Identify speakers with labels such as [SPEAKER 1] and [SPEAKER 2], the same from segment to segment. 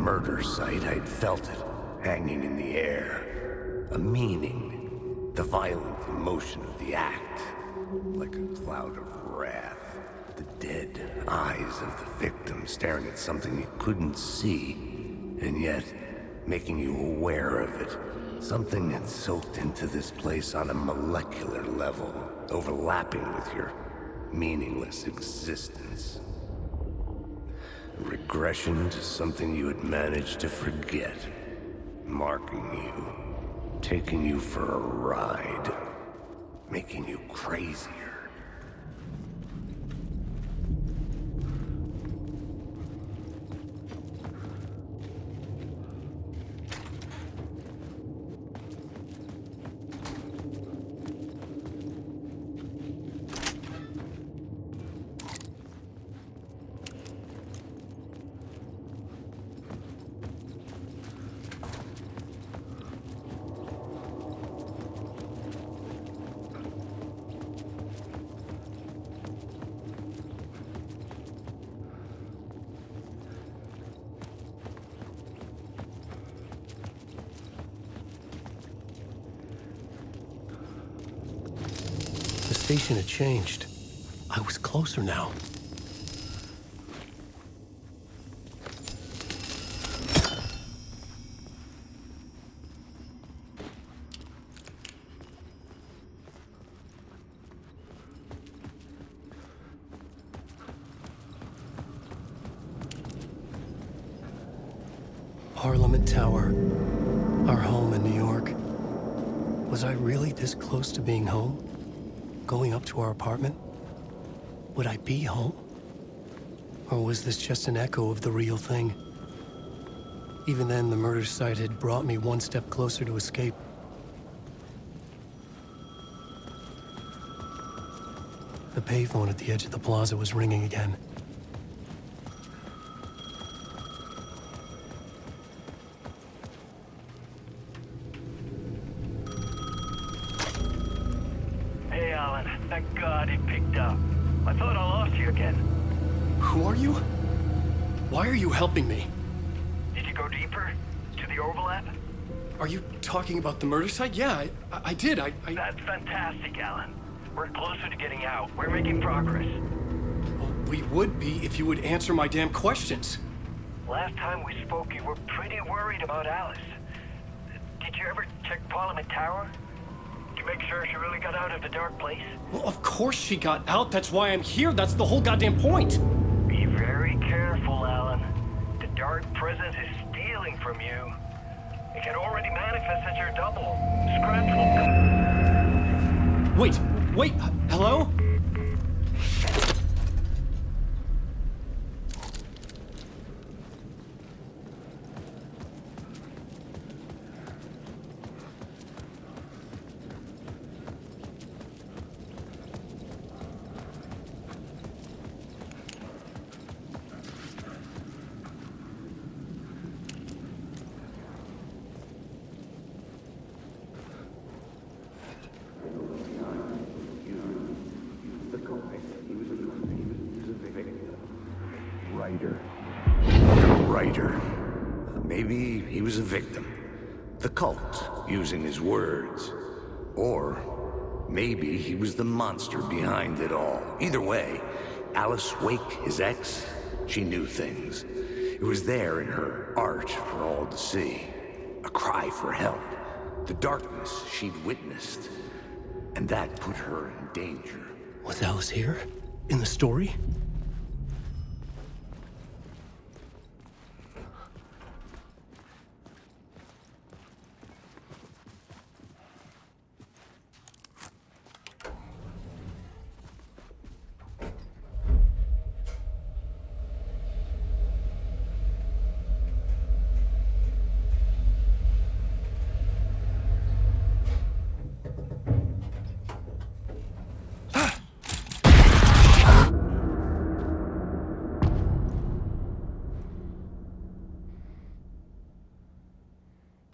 [SPEAKER 1] murder site, I'd felt it, hanging in the air. A meaning, the violent emotion of the act, like a cloud of wrath. The dead eyes of the victim staring at something you couldn't see, and yet making you aware of it. Something had soaked into this place on a molecular level, overlapping with your meaningless existence. Regression to something you had managed to forget. Marking you. Taking you for a ride. Making you crazier.
[SPEAKER 2] The station had changed. I was closer now. Parliament Tower, our home in New York. Was I really this close to being home? Going up to our apartment? Would I be home? Or was this just an echo of the real thing? Even then, the murder site had brought me one step closer to escape. The payphone at the edge of the plaza was ringing again.
[SPEAKER 3] Thank God it picked up. I thought I lost you again.
[SPEAKER 2] Who are you? Why are you helping me?
[SPEAKER 3] Did you go deeper? To the overlap?
[SPEAKER 2] Are you talking about the murder site? Yeah, I did.
[SPEAKER 3] That's fantastic, Alan. We're closer to getting out. We're making progress.
[SPEAKER 2] Well, we would be if you would answer my damn questions.
[SPEAKER 3] Last time we spoke, you were pretty worried about Alice. Did you ever check Parliament Tower? To make sure she really got out of the dark place?
[SPEAKER 2] Well, of course she got out. That's why I'm here. That's the whole goddamn point.
[SPEAKER 3] Be very careful, Alan. The dark presence is stealing from you. It can already manifest as your double. Scratch will come.
[SPEAKER 2] Wait, hello?
[SPEAKER 1] The writer. Maybe he was a victim. The cult, using his words. Or maybe he was the monster behind it all. Either way, Alice Wake, his ex, she knew things. It was there in her art for all to see. A cry for help. The darkness she'd witnessed. And that put her in danger.
[SPEAKER 2] Was Alice here? In the story?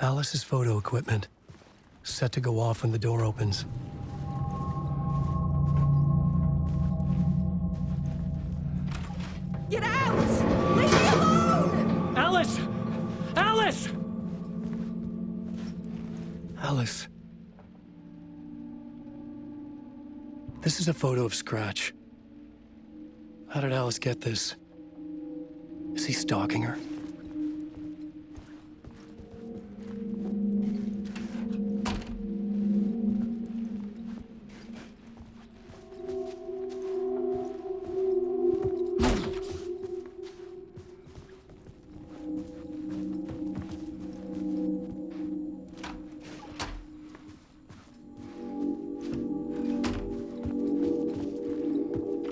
[SPEAKER 2] Alice's photo equipment, set to go off when the door opens.
[SPEAKER 4] Get out! Leave me alone!
[SPEAKER 2] Alice!
[SPEAKER 1] Alice!
[SPEAKER 2] Alice. This is a photo of Scratch. How did Alice get this? Is he stalking her?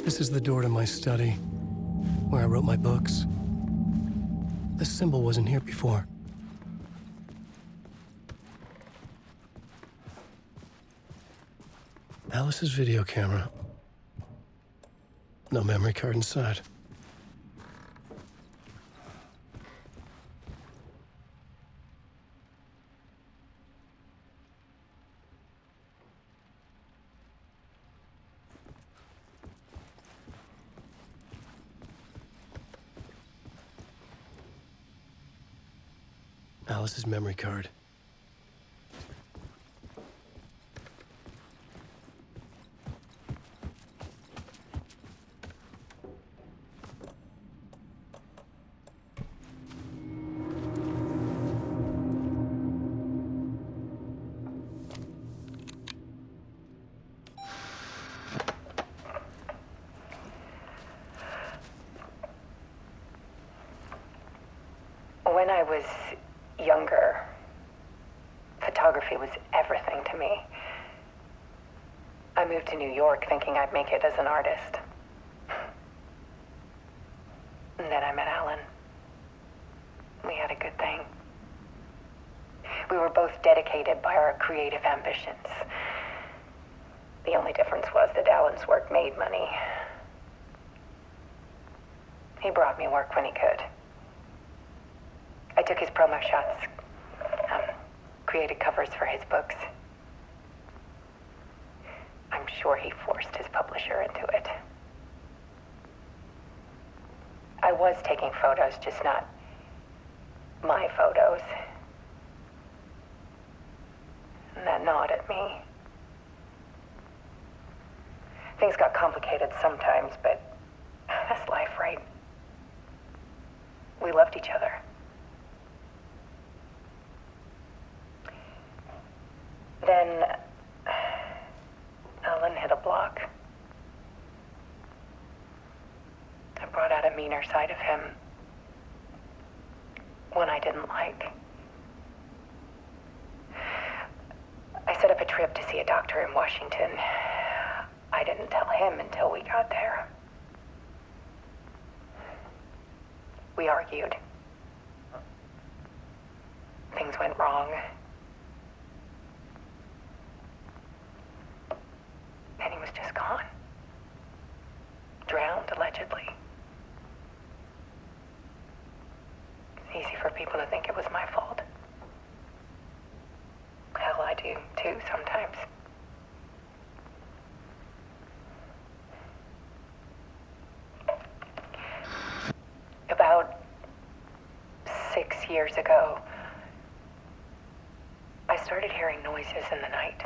[SPEAKER 2] This is the door to my study, where I wrote my books. This symbol wasn't here before. Alice's video camera. No memory card inside. Alice's memory card.
[SPEAKER 4] When I was younger, photography was everything to me. I moved to New York thinking I'd make it as an artist. And then I met Alan. We had a good thing. We were both dedicated by our creative ambitions. The only difference was that Alan's work made money. He brought me work when he could. I took his promo shots, created covers for his books. I'm sure he forced his publisher into it. I was taking photos, just not my photos. And that gnawed at me. Things got complicated sometimes, but that's life, right? We loved each other. Then Alan hit a block. I brought out a meaner side of him. One I didn't like. I set up a trip to see a doctor in Washington. I didn't tell him until we got there. We argued. Things went wrong. And he was just gone. Drowned, allegedly. It's easy for people to think it was my fault. Hell, I do, too, sometimes. About 6 years ago, I started hearing noises in the night.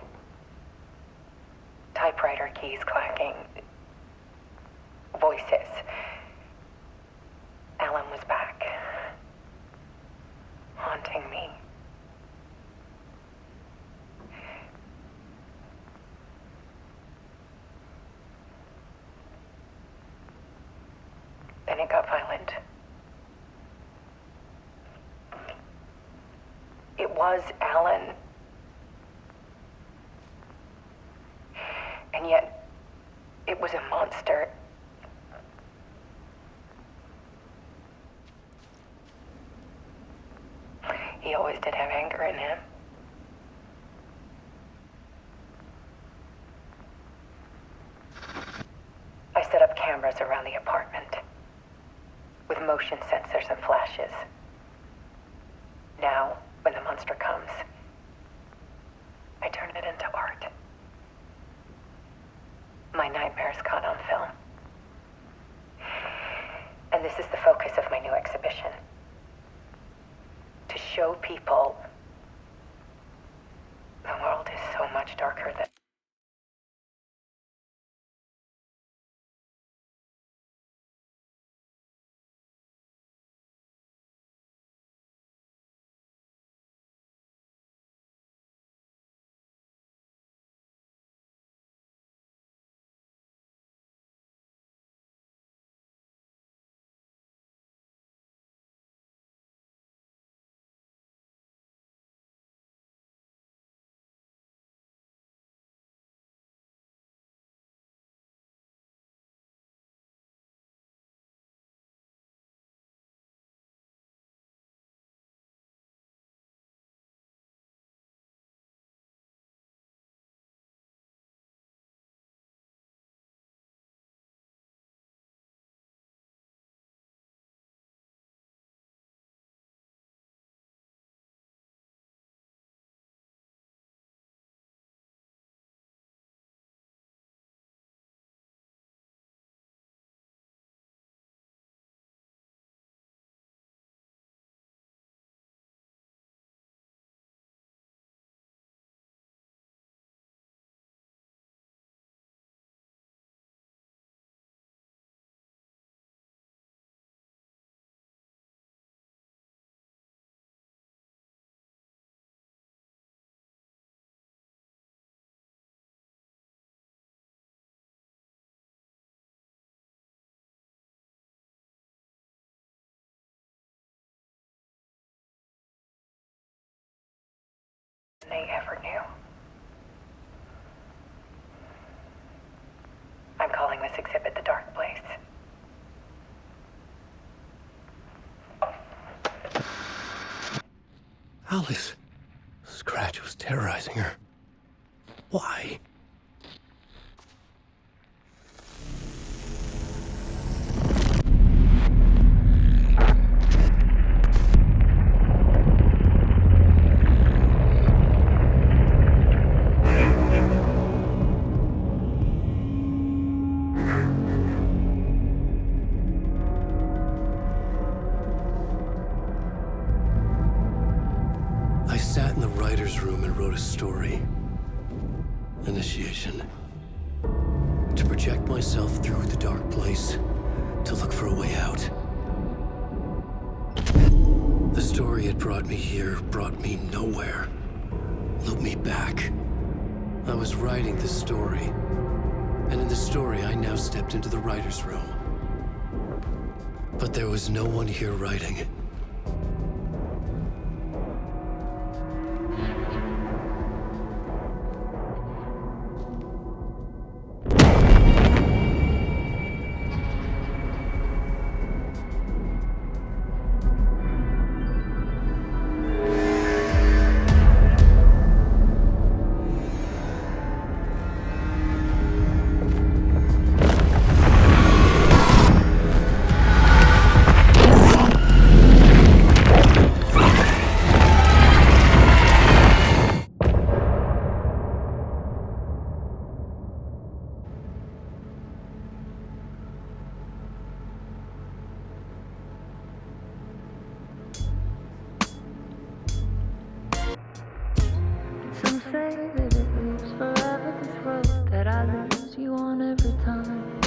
[SPEAKER 4] Typewriter keys clacking. Voices. Alan was back. Haunting me. Then it got violent. It was Alan. And yet, it was a monster. He always did have anger in him. I set up cameras around the apartment with motion sensors and flashes. Now, when the monster comes, I turn it into art. My nightmares caught on film. And this is the focus of my new exhibition. To show people the world is so much darker than... they ever knew. I'm calling this exhibit The Dark Place.
[SPEAKER 2] Alice. Scratch was terrorizing her. Why? I sat in the writer's room and wrote a story. Initiation. To project myself through the dark place, to look for a way out. The story had brought me here, brought me nowhere. Looped me back. I was writing the story. And in the story, I now stepped into the writer's room. But there was no one here writing.
[SPEAKER 5] Some say that it lives forever, this road that I lose you on every time.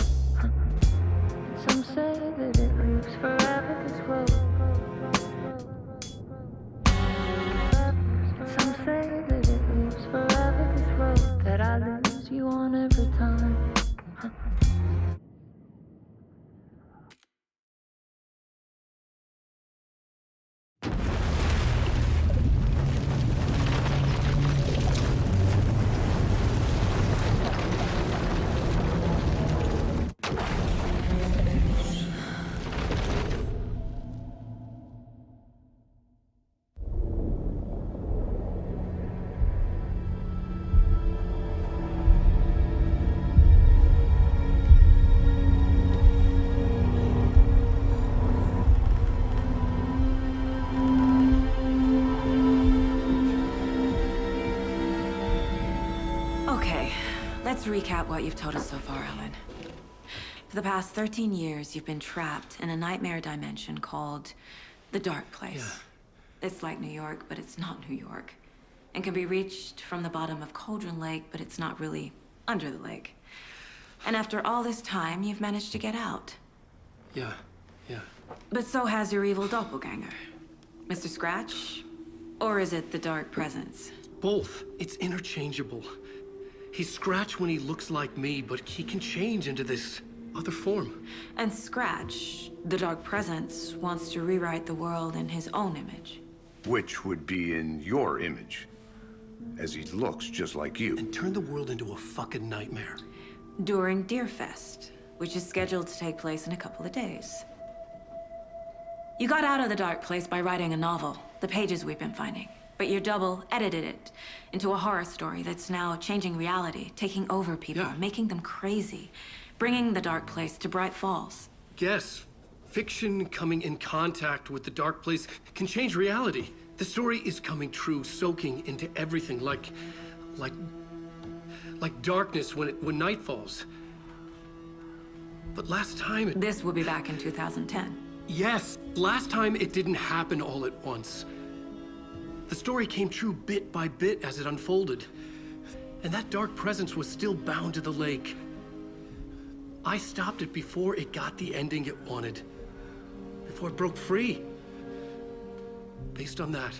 [SPEAKER 5] Some say that it lives forever, this road. Some say that it lives forever, this road that I lose you on every time.
[SPEAKER 6] Okay, let's recap what you've told us so far, Alan. For the past 13 years, you've been trapped in a nightmare dimension called the Dark Place. It's like New York, but it's not New York. And can be reached from the bottom of Cauldron Lake, but it's not really under the lake. And after all this time, you've managed to get out.
[SPEAKER 2] Yeah.
[SPEAKER 6] But so has your evil doppelganger. Mr. Scratch? Or is it the Dark Presence?
[SPEAKER 2] Both. It's interchangeable. He's Scratch when he looks like me, but he can change into this other form.
[SPEAKER 6] And Scratch, the Dark Presence, wants to rewrite the world in his own image.
[SPEAKER 1] Which would be in your image, as he looks just like you.
[SPEAKER 2] And turn the world into a fucking nightmare.
[SPEAKER 6] During Deerfest, which is scheduled to take place in a couple of days. You got out of the dark place by writing a novel, the pages we've been finding. But your double edited it into a horror story that's now changing reality, taking over people,
[SPEAKER 2] Yeah.
[SPEAKER 6] making them crazy, bringing the dark place to Bright Falls.
[SPEAKER 2] Yes, fiction coming in contact with the dark place can change reality. The story is coming true, soaking into everything like darkness when night falls. But last time
[SPEAKER 6] This will be back in 2010.
[SPEAKER 2] Yes, last time it didn't happen all at once. The story came true bit by bit as it unfolded. And that dark presence was still bound to the lake. I stopped it before it got the ending it wanted. Before it broke free. Based on that,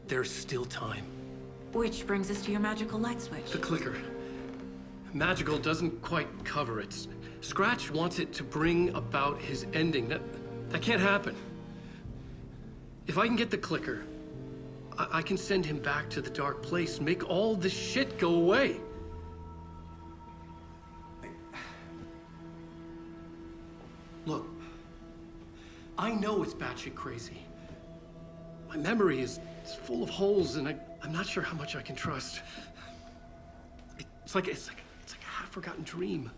[SPEAKER 2] there's still time.
[SPEAKER 6] Which brings us to your magical light switch.
[SPEAKER 2] The clicker. Magical doesn't quite cover it. Scratch wants it to bring about his ending. That can't happen. If I can get the clicker, I can send him back to the dark place, make all this shit go away. Look, I know it's batshit crazy. My memory is full of holes, and I'm not sure how much I can trust. It's like a half-forgotten dream.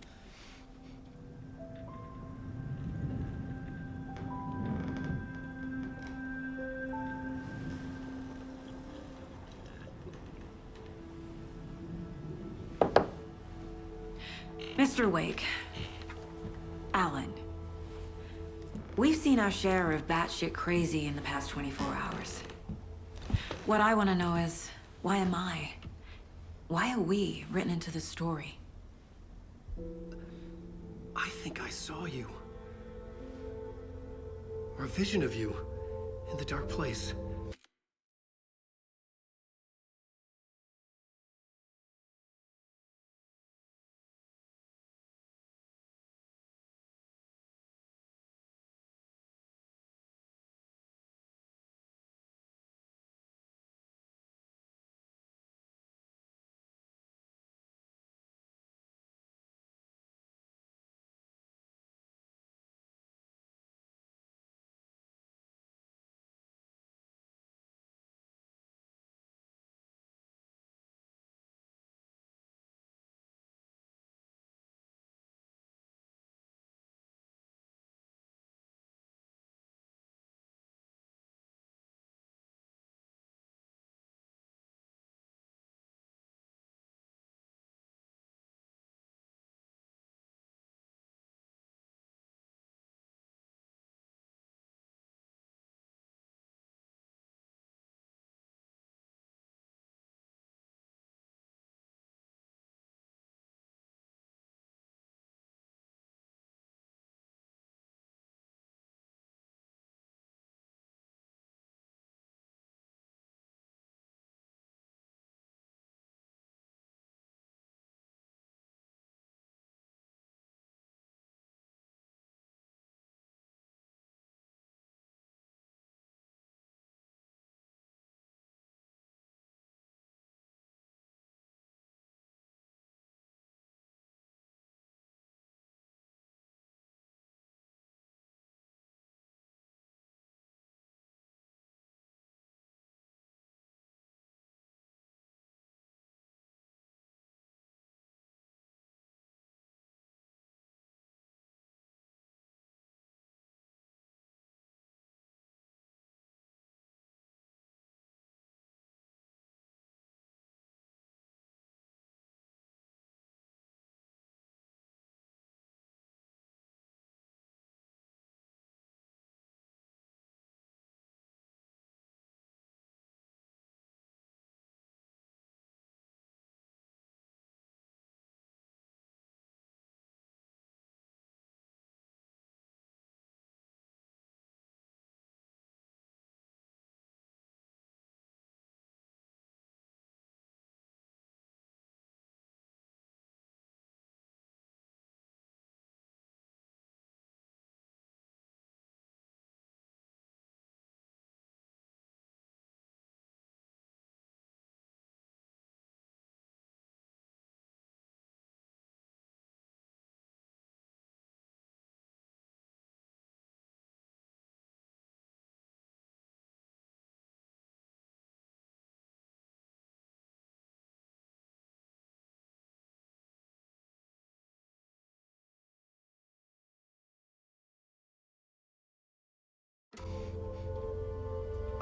[SPEAKER 6] Mr. Wake, Alan, we've seen our share of batshit crazy in the past 24 hours. What I want to know is, why am I? Why are we written into the story?
[SPEAKER 2] I think I saw you. Or a vision of you in the dark place.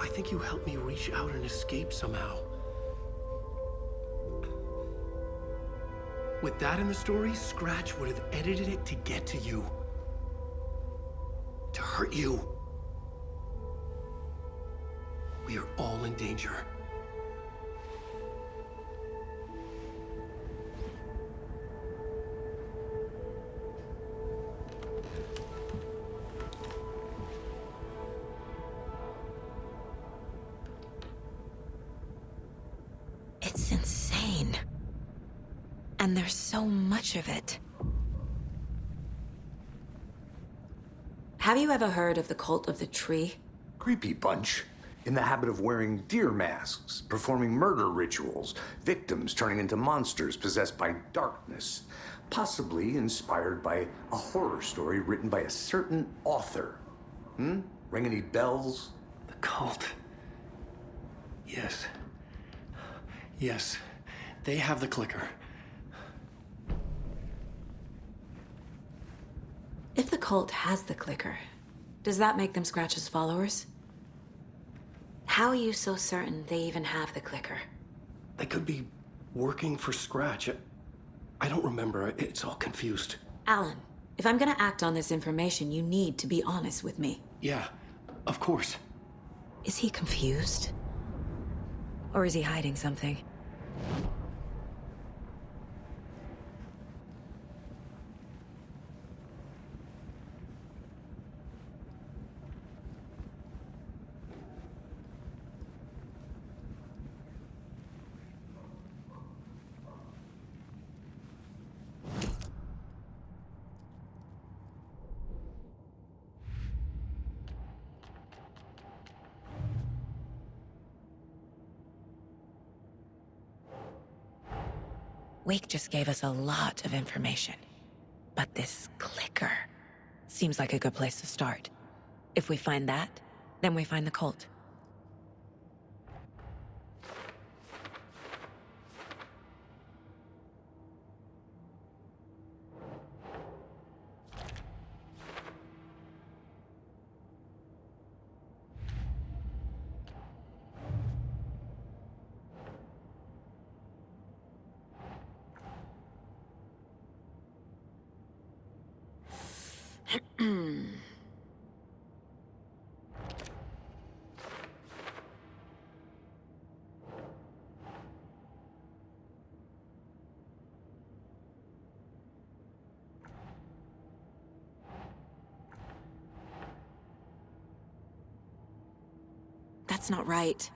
[SPEAKER 2] I think you helped me reach out and escape somehow. With that in the story, Scratch would have edited it to get to you. To hurt you. We are all in danger.
[SPEAKER 6] It's insane. And there's so much of it. Have you ever heard of the Cult of the Tree?
[SPEAKER 1] Creepy bunch. In the habit of wearing deer masks, performing murder rituals, victims turning into monsters possessed by darkness, possibly inspired by a horror story written by a certain author. Ring any bells?
[SPEAKER 2] The cult. Yes. Yes. They have the clicker.
[SPEAKER 6] If the cult has the clicker, does that make them Scratch's followers? How are you so certain they even have the clicker?
[SPEAKER 2] They could be working for Scratch. I don't remember. It's all confused.
[SPEAKER 6] Alan, if I'm gonna act on this information, you need to be honest with me.
[SPEAKER 2] Yeah, of course.
[SPEAKER 6] Is he confused? Or is he hiding something? Wake just gave us a lot of information. But this clicker seems like a good place to start. If we find that, then we find the cult. That's not right.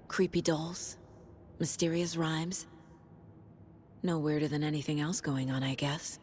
[SPEAKER 6] Creepy dolls, mysterious rhymes. No weirder than anything else going on, I guess.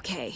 [SPEAKER 6] Okay.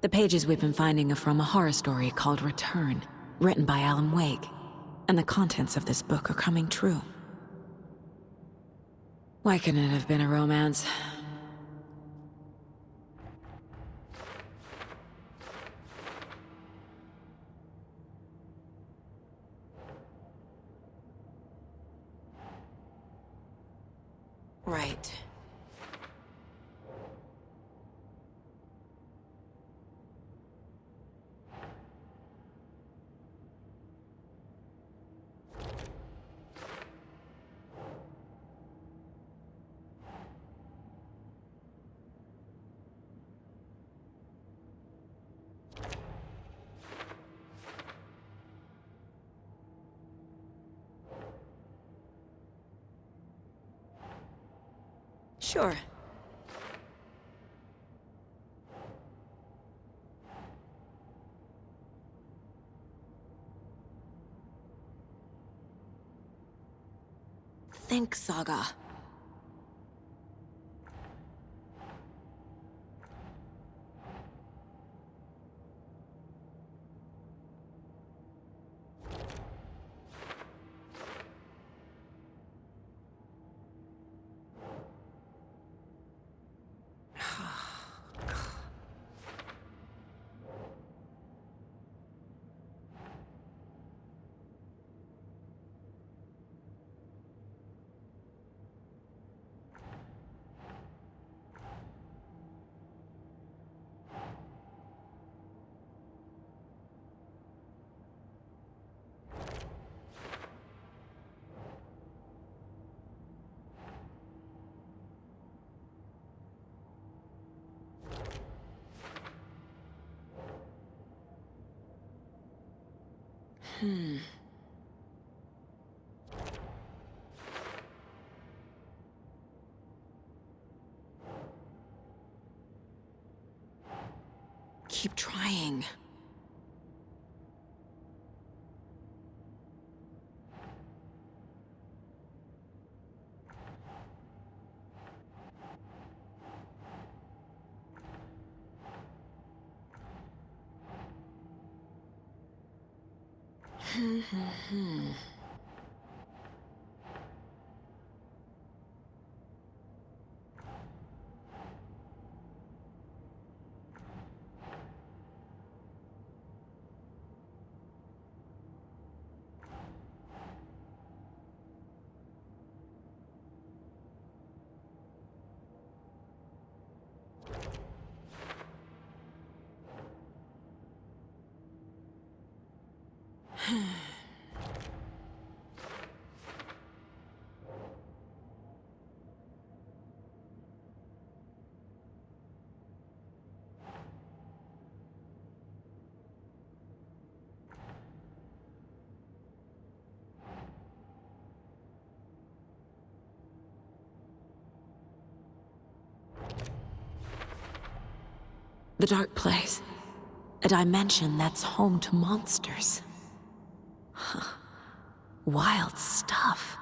[SPEAKER 6] The pages we've been finding are from a horror story called Return, written by Alan Wake. And the contents of this book are coming true. Why couldn't it have been a romance? Right. Sure. Think Saga. Keep trying. The Dark Place. A dimension that's home to monsters. Huh. Wild stuff.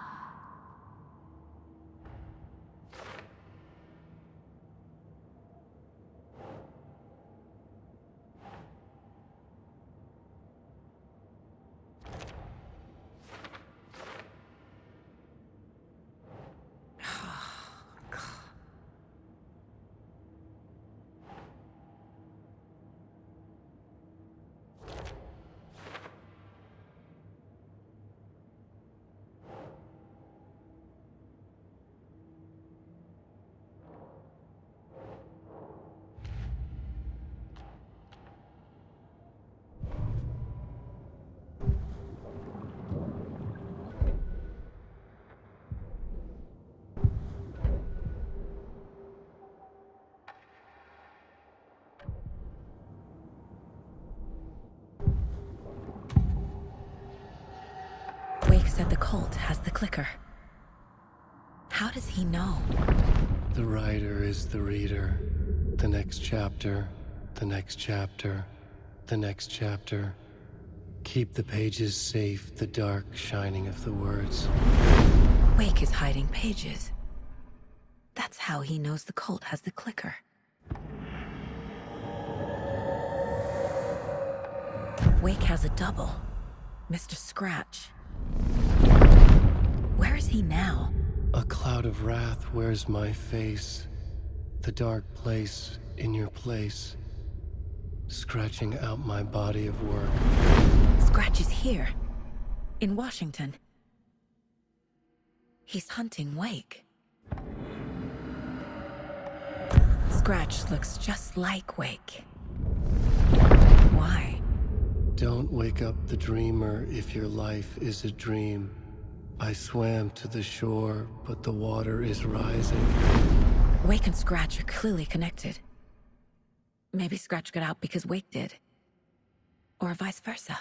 [SPEAKER 6] Wake said the cult has the clicker. How does he know?
[SPEAKER 2] The writer is the reader. The next chapter, the next chapter, the next chapter. Keep the pages safe, the dark shining of the words.
[SPEAKER 6] Wake is hiding pages. That's how he knows the cult has the clicker. Wake has a double. Mr. Scratch. Where is he now?
[SPEAKER 2] A cloud of wrath wears my face. The dark place in your place. Scratching out my body of work.
[SPEAKER 6] Scratch is here. In Washington. He's hunting Wake. Scratch looks just like Wake. Why?
[SPEAKER 2] Don't wake up the dreamer if your life is a dream. I swam to the shore, but the water is rising.
[SPEAKER 6] Wake and Scratch are clearly connected. Maybe Scratch got out because Wake did. Or vice versa.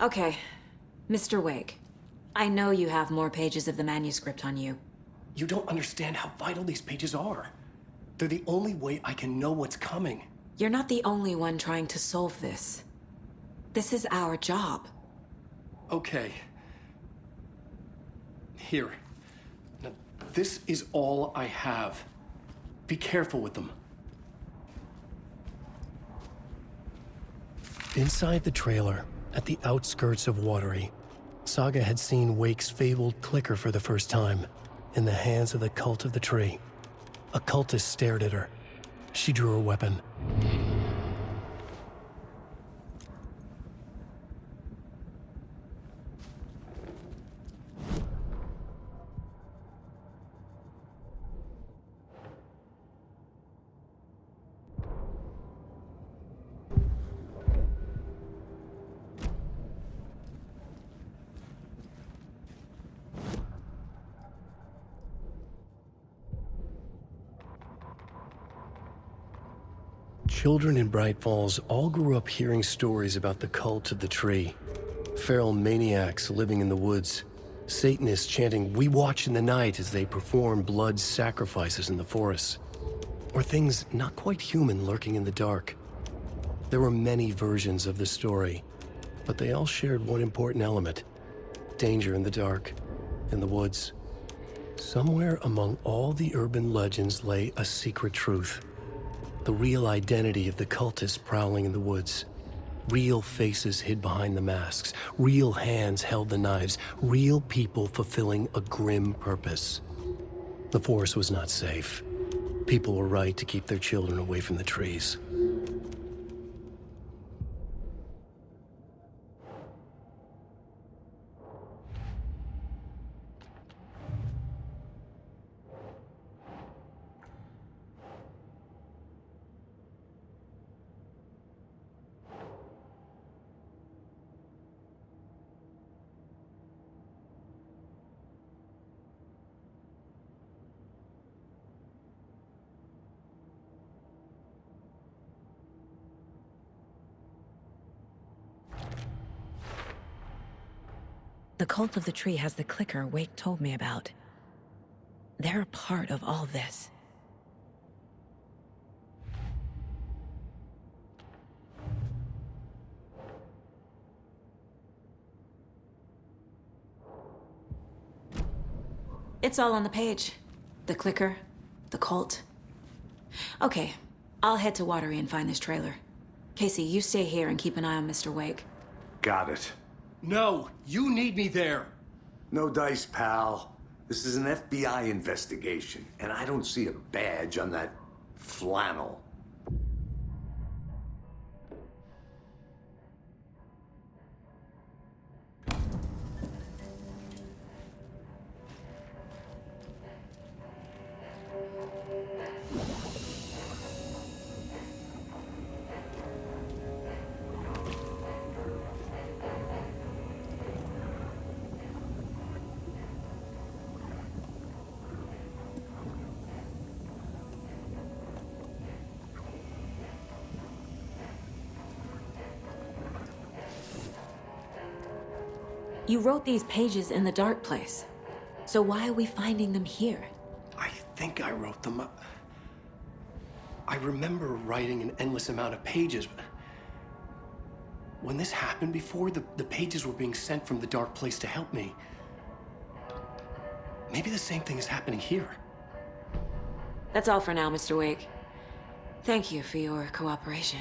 [SPEAKER 6] Okay, Mr. Wake. I know you have more pages of the manuscript on you.
[SPEAKER 2] You don't understand how vital these pages are. They're the only way I can know what's coming.
[SPEAKER 6] You're not the only one trying to solve this. This is our job.
[SPEAKER 2] Okay. Here. Now, this is all I have. Be careful with them. Inside the trailer, at the outskirts of Watery, Saga had seen Wake's fabled clicker for the first time, in the hands of the Cult of the Tree. A cultist stared at her. She drew her weapon. Children in Bright Falls all grew up hearing stories about the Cult of the Tree. Feral maniacs living in the woods. Satanists chanting, "We watch in the night," as they perform blood sacrifices in the forests. Or things not quite human lurking in the dark. There were many versions of the story, but they all shared one important element. Danger in the dark, in the woods. Somewhere among all the urban legends lay a secret truth. The real identity of the cultists prowling in the woods. Real faces hid behind the masks. Real hands held the knives. Real people fulfilling a grim purpose. The forest was not safe. People were right to keep their children away from the trees.
[SPEAKER 7] The Cult of the Tree has the clicker Wake told me about. They're a part of all this.
[SPEAKER 6] It's all on the page. The clicker, the cult. Okay, I'll head to Watery and find this trailer. Casey, you stay here and keep an eye on Mr. Wake.
[SPEAKER 1] Got it.
[SPEAKER 2] No, you need me there.
[SPEAKER 1] No dice, pal. This is an FBI investigation, and I don't see a badge on that flannel.
[SPEAKER 6] You wrote these pages in the dark place. So why are we finding them here?
[SPEAKER 2] I think I wrote them up. I remember writing an endless amount of pages, but when this happened before, the pages were being sent from the dark place to help me. Maybe the same thing is happening here.
[SPEAKER 6] That's all for now, Mr. Wake. Thank you for your cooperation.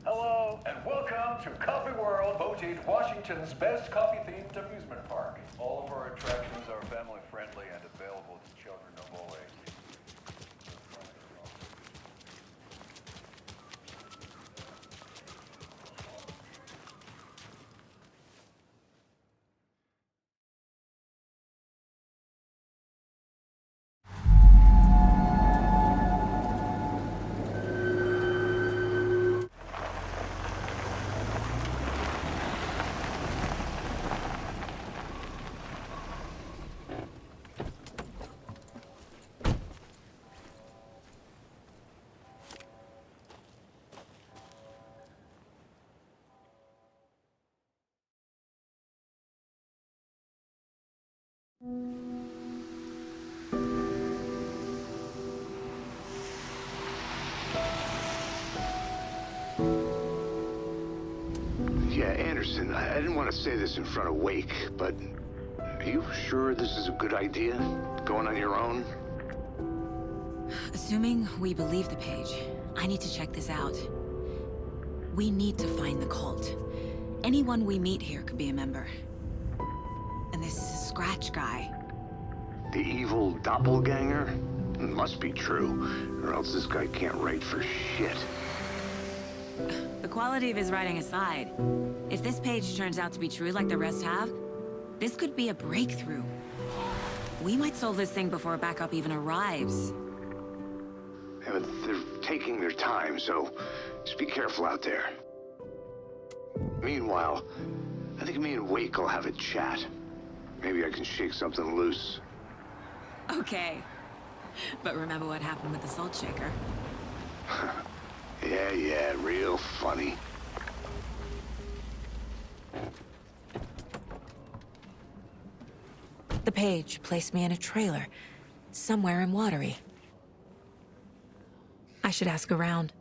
[SPEAKER 8] Hello, and welcome to Coffee World, voted Washington's best coffee-themed amusement park. All of our attractions are family-friendly and available to children of all ages.
[SPEAKER 1] Yeah, Anderson, I didn't want to say this in front of Wake, but are you sure this is a good idea? Going on your own?
[SPEAKER 6] Assuming we believe the page, I need to check this out. We need to find the cult. Anyone we meet here could be a member. And this Scratch guy.
[SPEAKER 1] The evil doppelganger? Must be true, or else this guy can't write for shit.
[SPEAKER 6] The quality of his writing aside, if this page turns out to be true like the rest have, this could be a breakthrough. We might solve this thing before backup even arrives.
[SPEAKER 1] Yeah, but they're taking their time, so just be careful out there. Meanwhile, I think me and Wake will have a chat. Maybe I can shake something loose.
[SPEAKER 6] Okay. But remember what happened with the Salt Shaker?
[SPEAKER 1] Yeah, real funny.
[SPEAKER 7] The page placed me in a trailer, somewhere in Watery. I should ask around.